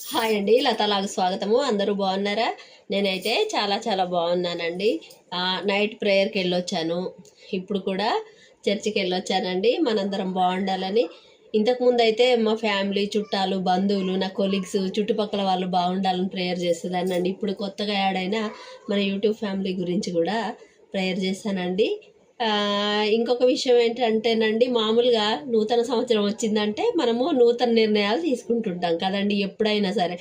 Hi అండి, లతాలాగు స్వాగతము. అందరూ బాగున్నారా? నేనైతే చాలా చాలా బాగున్నానండి. నైట్ ప్రేయర్కి వెళ్ళొచ్చాను. ఇప్పుడు కూడా చర్చికి వెళ్ళొచ్చానండి, మనందరం బాగుండాలని. ఇంతకుముందు అయితే మా ఫ్యామిలీ, చుట్టాలు, బంధువులు, నా కొలీగ్స్, చుట్టుపక్కల వాళ్ళు బాగుండాలని ప్రేయర్ చేసేదానండి. ఇప్పుడు కొత్తగా యాడ్ అయిన మన యూట్యూబ్ ఫ్యామిలీ గురించి కూడా ప్రేయర్ చేశానండి. ఇంకొక విషయం ఏంటంటేనండి, మామూలుగా నూతన సంవత్సరం వచ్చిందంటే మనము నూతన నిర్ణయాలు తీసుకుంటుంటాం కదండి, ఎప్పుడైనా సరే.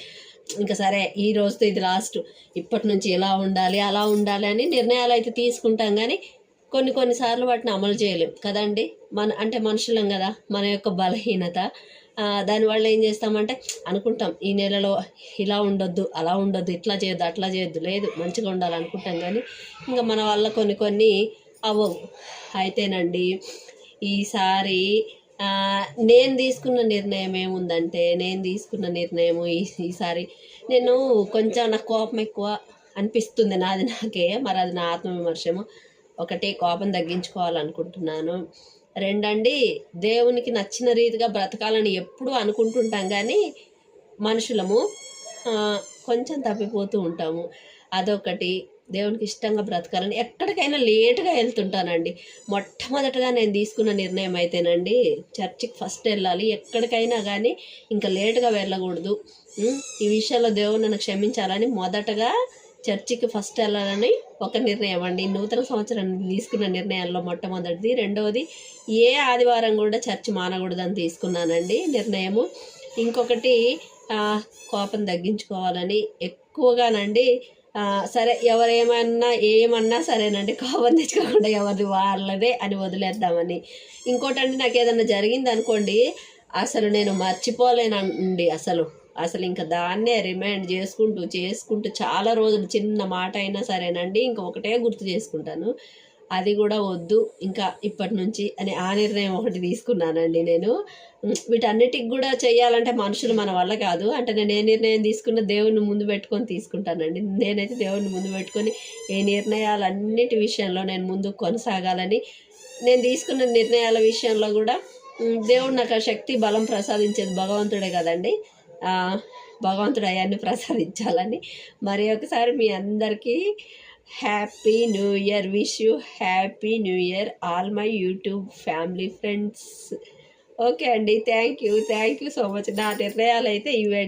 ఇంకా సరే, ఈ రోజుతో ఇది లాస్ట్, ఇప్పటి నుంచి ఇలా ఉండాలి అలా ఉండాలి అని నిర్ణయాలు అయితే తీసుకుంటాం. కానీ కొన్నిసార్లు వాటిని అమలు చేయలేం కదండి. అంటే మనుషులం కదా, మన యొక్క బలహీనత. దానివల్ల ఏం చేస్తామంటే అనుకుంటాం, ఈ నెలలో ఇలా ఉండొద్దు, అలా ఉండొద్దు, ఇట్లా చేయొద్దు, అట్లా చేయొద్దు, లేదు మంచిగా ఉండాలనుకుంటాం. కానీ ఇంకా మన వల్ల కొన్ని అవ్వవు. అయితేనండి, ఈసారి నేను తీసుకున్న నిర్ణయం ఏముందంటే, ఈసారి నేను కొంచెం నాకు కోపం ఎక్కువ అనిపిస్తుంది, నాకే. మరి అది నా ఆత్మవిమర్శము. ఒకటి, కోపం తగ్గించుకోవాలనుకుంటున్నాను. రెండండి, దేవునికి నచ్చిన రీతిగా బ్రతకాలని ఎప్పుడూ అనుకుంటుంటాం. కానీ మనుషులము కొంచెం తప్పిపోతూ ఉంటాము. అదొకటి. దేవునికి ఇష్టంగా బ్రతకాలని ఎక్కడికైనా లేటుగా వెళ్తుంటానండి. మొట్టమొదటగా నేను తీసుకున్న నిర్ణయం అయితేనండి, చర్చికి ఫస్ట్ వెళ్ళాలి ఎక్కడికైనా. కానీ ఇంకా లేటుగా వెళ్ళకూడదు. ఈ విషయంలో దేవుడు నన్ను క్షమించాలని మొదటగా చర్చికి ఫస్ట్ వెళ్ళాలని ఒక నిర్ణయం అండి. నూతన సంవత్సరం తీసుకున్న నిర్ణయాల్లో మొట్టమొదటిది. రెండవది, ఏ ఆదివారం కూడా చర్చి మానకూడదని తీసుకున్నానండి నిర్ణయము. ఇంకొకటి, కోపం తగ్గించుకోవాలని ఎక్కువగానండి. సరే, ఏమన్నా సరేనండి, కోపం తెచ్చుకోకుండా ఎవరిది వాళ్ళదే అని వదిలేద్దామని. ఇంకోటండి, నాకు ఏదన్నా జరిగింది అనుకోండి, అసలు నేను మర్చిపోలేనండి. అసలు ఇంకా దాన్నే రిమైండ్ చేసుకుంటూ చాలా రోజులు, చిన్న మాట అయినా సరేనండి, ఇంకా ఒకటే గుర్తు చేసుకుంటాను. అది కూడా వద్దు ఇంకా ఇప్పటి నుంచి అని ఆ నిర్ణయం ఒకటి తీసుకున్నానండి నేను. వీటన్నిటికి కూడా చేయాలంటే మనుషులు మన వల్ల కాదు. అంటే నేను ఏ నిర్ణయం తీసుకున్నా దేవుని ముందు పెట్టుకొని తీసుకుంటానండి. నేనైతే దేవుని ముందు పెట్టుకొని ఏ నిర్ణయాలన్నిటి విషయంలో నేను ముందుకు కొనసాగాలని, నేను తీసుకున్న నిర్ణయాల విషయంలో కూడా దేవుడు నాకు ఆ శక్తి, బలం ప్రసాదించేది భగవంతుడే కదండి. భగవంతుడు అవన్నీ ప్రసాదించాలని మరి ఒకసారి మీ అందరికీ happy new year. Wish you happy new year all my YouTube family friends. Okay అండి, థ్యాంక్ యూ సో మచ్. నా నిర్ణయాలు అయితే ఇవే.